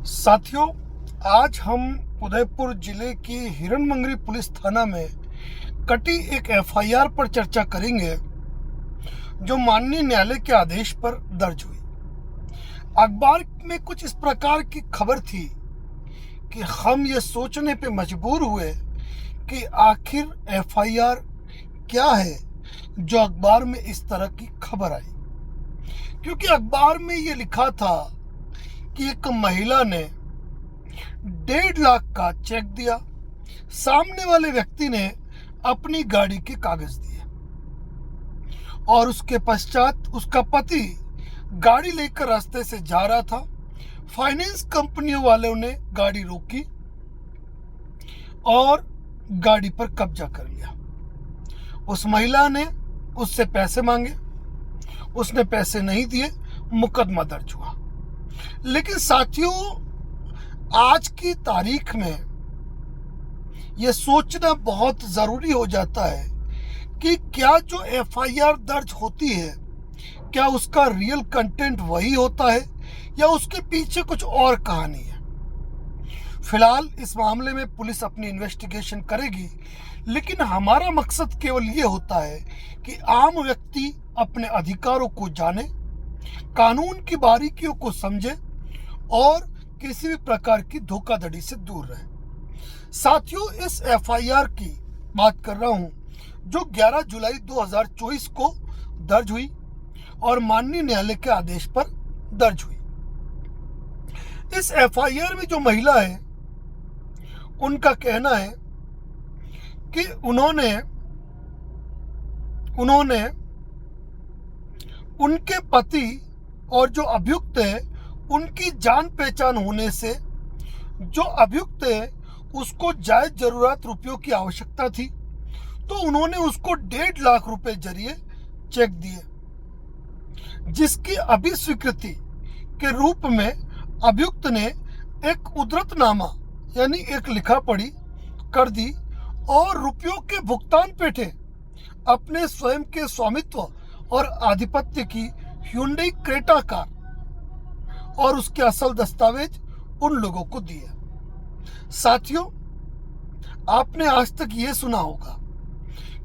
साथियों, आज हम उदयपुर जिले की हिरणमंगरी पुलिस थाना में कटी एक एफआईआर पर चर्चा करेंगे जो माननीय न्यायालय के आदेश पर दर्ज हुई। अखबार में कुछ इस प्रकार की खबर थी कि हम ये सोचने पे मजबूर हुए कि आखिर एफआईआर क्या है जो अखबार में इस तरह की खबर आई, क्योंकि अखबार में ये लिखा था कि एक महिला ने 1.5 लाख का चेक दिया, सामने वाले व्यक्ति ने अपनी गाड़ी के कागज दिए और उसके पश्चात उसका पति गाड़ी लेकर रास्ते से जा रहा था। फाइनेंस कंपनियों वालों ने गाड़ी रोकी और गाड़ी पर कब्जा कर लिया। उस महिला ने उससे पैसे मांगे, उसने पैसे नहीं दिए, मुकदमा दर्ज हुआ। लेकिन साथियों, आज की तारीख में यह सोचना बहुत जरूरी हो जाता है कि क्या जो एफआईआर दर्ज होती है क्या उसका रियल कंटेंट वही होता है या उसके पीछे कुछ और कहानी है। फिलहाल इस मामले में पुलिस अपनी इन्वेस्टिगेशन करेगी, लेकिन हमारा मकसद केवल ये होता है कि आम व्यक्ति अपने अधिकारों को जाने, कानून की बारीकियों को समझे और किसी भी प्रकार की धोखाधड़ी से दूर रहे। साथियों, इस एफआईआर की बात कर रहा हूं जो 11 जुलाई 2024 को दर्ज हुई और माननीय न्यायालय के आदेश पर दर्ज हुई। इस एफआईआर में जो महिला है उनका कहना है कि उन्होंने उनके पति और जो अभियुक्त है उनकी जान पहचान होने से जो अभियुक्त है उसको जायज जरूरत रुपयों की आवश्यकता थी, तो उन्होंने उसको 1.5 लाख रुपए जरिए चेक दिए, जिसकी अभिस्वीकृति के रूप में अभियुक्त ने एक उद्धृतनामा यानी एक लिखा पढ़ी कर दी और रुपयों के भुगतान पेटे अपने स्वयं के स्वामित्व और आधिपत्य की ह्यूंडई क्रेटा कार और उसके असल दस्तावेज उन लोगों को दिए। साथियों, आपने आज तक ये सुना होगा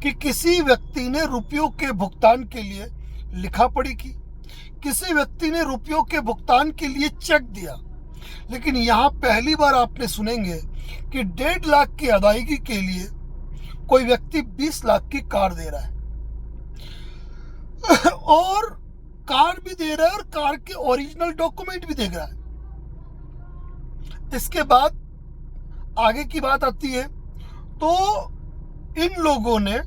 कि किसी व्यक्ति ने रुपयों के भुगतान के लिए लिखा पढ़ी की, किसी व्यक्ति ने रुपयों के भुगतान के लिए चेक दिया, लेकिन यहाँ पहली बार आपने सुनेंगे कि 1.5 लाख की अदायगी के लिए कोई व्यक्ति 20 लाख की कार दे रहा है और कार भी दे रहा है और कार के ओरिजिनल डॉक्यूमेंट भी दे रहा है। इसके बाद आगे की बात आती है, तो इन लोगों ने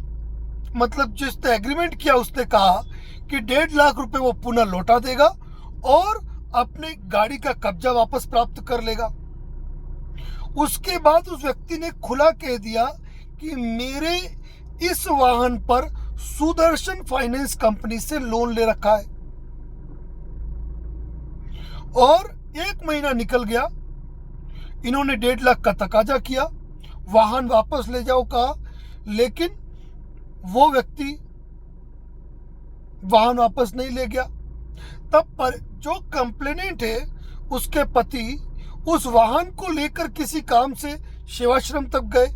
मतलब जिसने एग्रीमेंट किया उसने कहा कि 1.5 लाख रुपए वो पुनः लौटा देगा और अपने गाड़ी का कब्जा वापस प्राप्त कर लेगा। उसके बाद उस व्यक्ति ने खुला कह दिया कि मेरे इस वाहन पर सुदर्शन फाइनेंस कंपनी से लोन ले रखा है और 1 महीना निकल गया, इन्होंने 1.5 लाख का तकाजा किया, वाहन वापस ले जाओ कहा, लेकिन वो व्यक्ति वाहन वापस नहीं ले गया। तब पर जो कंप्लेनेंट है उसके पति उस वाहन को लेकर किसी काम से सेवाश्रम तक गए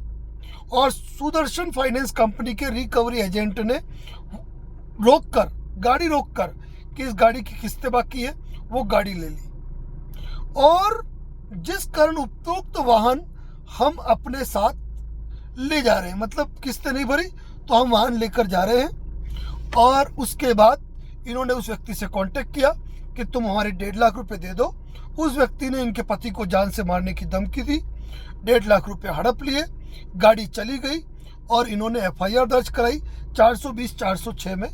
और सुदर्शन फाइनेंस कंपनी के रिकवरी एजेंट ने गाड़ी रोककर कि इस गाड़ी की किस्तें बाकी है, वो गाड़ी ले ली और जिस कारण उपरोक्त वाहन हम अपने साथ ले जा रहे हैं, मतलब किस्तें नहीं भरी तो हम वाहन लेकर जा रहे हैं। और उसके बाद इन्होंने उस व्यक्ति से कांटेक्ट किया कि तुम हमारे 1.5 लाख रुपए दे दो। उस व्यक्ति ने इनके पति को जान से मारने की धमकी दी, 1.5 लाख रुपए हड़प लिए, गाड़ी चली गई और इन्होंने एफआईआर दर्ज कराई 420, 406 में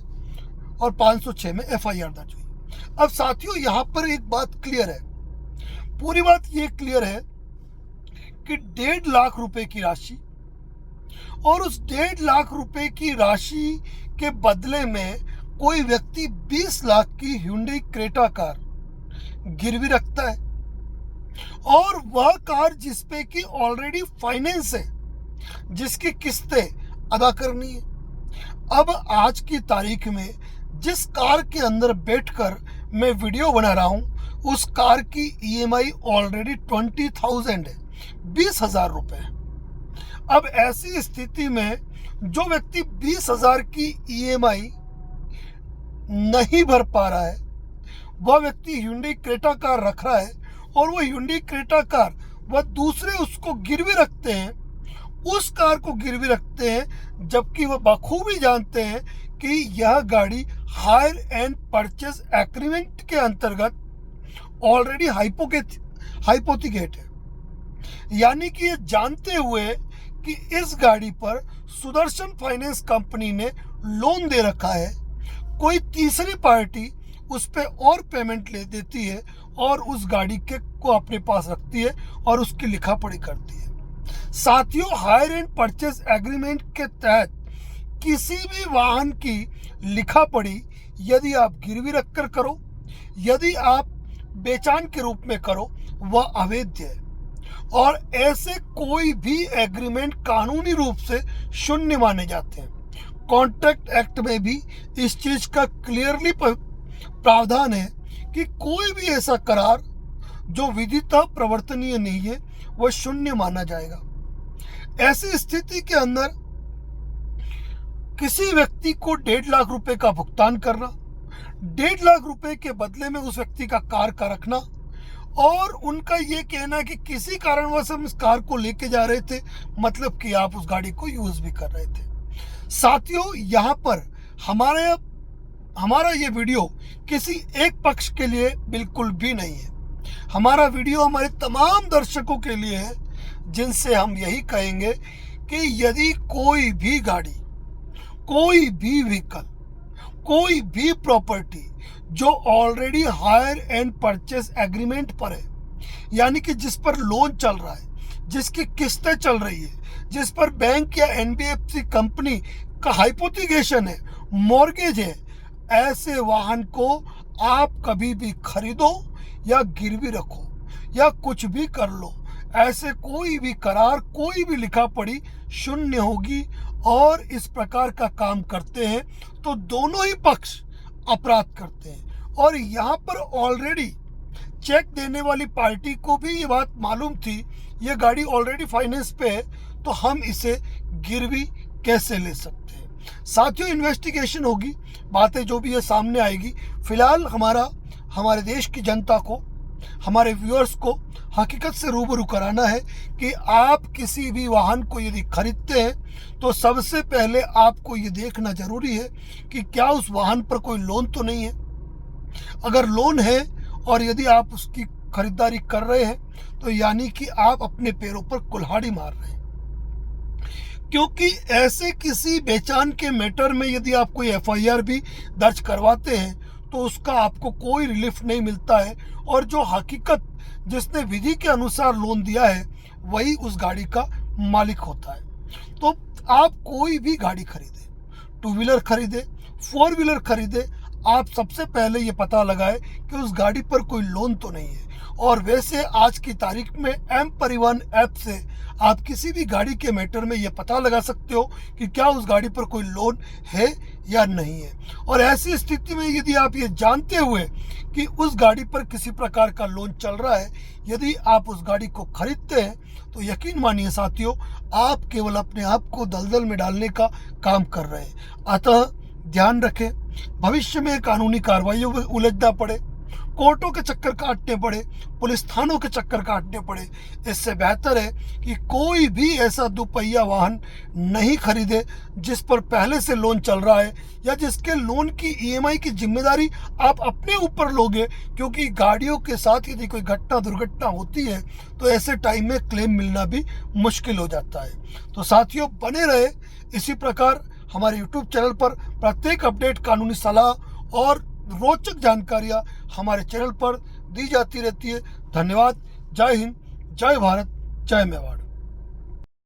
और 506 में एफआईआर दर्ज हुई। अब साथियों, यहाँ पर एक बात क्लियर है, पूरी बात ये क्लियर है कि 1.5 लाख रुपए की राशि और उस 1.5 लाख रुपए की राशि के बदले में कोई व्यक्ति 20 लाख की ह्यूंडई क्रेटा कार गिरवी रखता है और वह कार जिसपे कि ऑलरेडी फाइनेंस है, जिसकी किस्तें अदा करनी है। अब आज की तारीख में जिस कार के अंदर बैठकर मैं वीडियो बना रहा हूं उस कार की ईएमआई ऑलरेडी 20,000 है, 20,000 रुपए। अब ऐसी स्थिति में जो व्यक्ति 20,000 की ईएमआई नहीं भर पा रहा है, वह व्यक्ति Hyundai क्रेटा कार रख रहा है और वो Hyundai क्रेटा कार वह दूसरे उसको गिरवी रखते हैं, उस कार को गिरवी रखते हैं, जबकि वह बखूबी जानते हैं कि यह गाड़ी हायर एंड परचेज एग्रीमेंट के अंतर्गत ऑलरेडी हाइपोथिकेट है। यानी कि ये जानते हुए कि इस गाड़ी पर सुदर्शन फाइनेंस कंपनी ने लोन दे रखा है, कोई तीसरी पार्टी उस पर और पेमेंट ले देती है और उस गाड़ी के को अपने पास रखती है और उसकी लिखा पढ़ी करती है। साथियों, हायर एंड परचेज एग्रीमेंट के तहत किसी भी वाहन की लिखा पढ़ी यदि आप गिरवी रखकर करो, यदि आप बेचान के रूप में करो, वह अवैध है और ऐसे कोई भी एग्रीमेंट कानूनी रूप से शून्य माने जाते हैं। कॉन्ट्रैक्ट एक्ट में भी इस चीज का क्लियरली प्रावधान है कि कोई भी ऐसा करार जो विधितः प्रवर्तनीय नहीं है वह शून्य माना जाएगा। ऐसी स्थिति के अंदर किसी व्यक्ति को 1.5 लाख रुपए का भुगतान करना, 1.5 लाख रुपए के बदले में उस व्यक्ति का कार का रखना और उनका ये कहना कि किसी कारणवश हम इस कार को लेके जा रहे थे, मतलब कि आप उस गाड़ी को यूज भी कर रहे थे। साथियों, यहाँ पर हमारा ये वीडियो किसी एक पक्ष के लिए बिल्कुल भी नहीं है। हमारा वीडियो हमारे तमाम दर्शकों के लिए है, जिनसे हम यही कहेंगे कि यदि कोई भी गाड़ी, कोई भी व्हीकल, कोई भी प्रॉपर्टी जो already hire and purchase agreement पर है, यानी कि जिस पर लोन चल रहा है, जिसकी किस्तें चल रही है, जिस पर बैंक या एनबीएफसी कंपनी का हाइपोथिकेशन है, मॉर्गेज है, ऐसे वाहन को आप कभी भी खरीदो या गिरवी रखो या कुछ भी कर लो, ऐसे कोई भी करार, कोई भी लिखा पढ़ी शून्य होगी और इस प्रकार का काम करते हैं तो दोनों ही पक्ष अपराध करते हैं। और यहाँ पर ऑलरेडी चेक देने वाली पार्टी को भी ये बात मालूम थी, ये गाड़ी ऑलरेडी फाइनेंस पे है तो हम इसे गिरवी कैसे ले सकते हैं। साथियों, इन्वेस्टिगेशन होगी, बातें जो भी है सामने आएगी। फिलहाल हमारे देश की जनता को, हमारे व्यूअर्स को हकीकत से रूबरू कराना है कि आप किसी भी वाहन को यदि खरीदते हैं तो सबसे पहले आपको ये देखना जरूरी है कि क्या उस वाहन पर कोई लोन तो नहीं है। अगर लोन है और यदि आप उसकी खरीदारी कर रहे हैं तो यानी कि आप अपने पैरों पर कुल्हाड़ी मार रहे हैं, क्योंकि ऐसे किसी बेचान के मैटर में यदि आप कोई एफआईआर भी दर्ज करवाते हैं तो उसका आपको कोई रिलीफ नहीं मिलता है और जो हकीकत जिसने विधि के अनुसार लोन दिया है वही उस गाड़ी का मालिक होता है। तो आप कोई भी गाड़ी खरीदे, 2 व्हीलर खरीदे, 4 व्हीलर खरीदे, आप सबसे पहले ये पता लगाए कि उस गाड़ी पर कोई लोन तो नहीं है। और वैसे आज की तारीख में एम परिवहन ऐप से आप किसी भी गाड़ी के मैटर में ये पता लगा सकते हो कि क्या उस गाड़ी पर कोई लोन है या नहीं है। और ऐसी स्थिति में यदि आप ये जानते हुए कि उस गाड़ी पर किसी प्रकार का लोन चल रहा है, यदि आप उस गाड़ी को खरीदते हैं तो यकीन मानिए साथियों, आप केवल अपने आप को दलदल में डालने का काम कर रहे हैं। अतः ध्यान रखें, भविष्य में कानूनी कार्रवाइयों में उलझना पड़े, कोर्टों के चक्कर काटने पड़े, पुलिस थानों के चक्कर काटने पड़े, इससे बेहतर है कि कोई भी ऐसा दुपहिया वाहन नहीं खरीदे जिस पर पहले से लोन चल रहा है या जिसके लोन की ईएमआई की जिम्मेदारी आप अपने ऊपर लोगे, क्योंकि गाड़ियों के साथ यदि कोई दुर्घटना होती है तो ऐसे टाइम में क्लेम मिलना भी मुश्किल हो जाता है। तो साथियों, बने रहे इसी प्रकार हमारे YouTube चैनल पर प्रत्येक अपडेट, कानूनी सलाह और रोचक जानकारियां हमारे चैनल पर दी जाती रहती है। धन्यवाद। जय हिंद, जय भारत, जय मेवाड़।